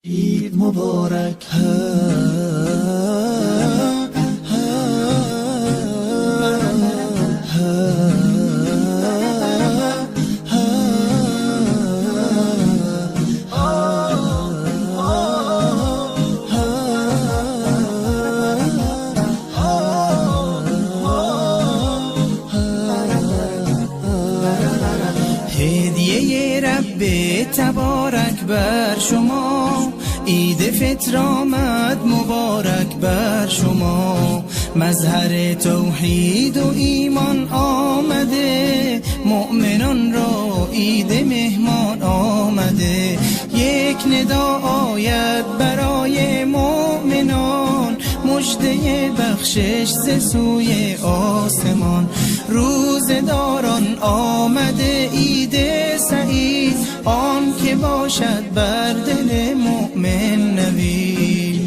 عید مبارک هدیه رب تبارک بر شما، عید فطر آمد مبارک بر شما. مظهر توحید و ایمان آمده، مؤمنان را عید مهمان آمده. یک ندا آید برای مؤمنان، مژده بخشش ز سوی آسمان. روزداران آمده عید سعید، آن که باشد بر دل مؤمن نوید.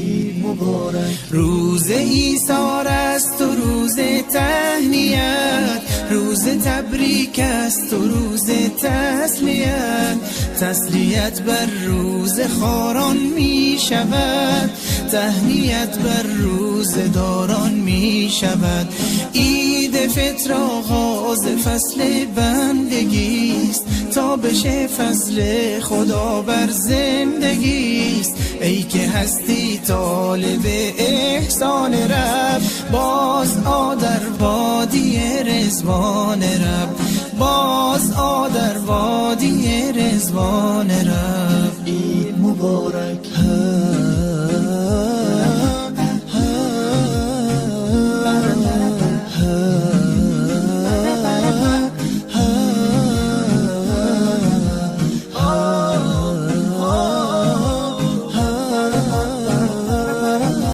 روز ایثار است و روز تهنیت، روز تبریک است و روز تسلیت. تسلیت بر روز خاران می شود، تهنیت بر روز داران می شود. عید فطر آغاز فصل بندگی است، تا بشه فضل خدا بر زندگی است. ای که هستی طالب احسان رب، باز آ در وادی رضوان رب، باز آ در وادی رضوان رب. عید مبارک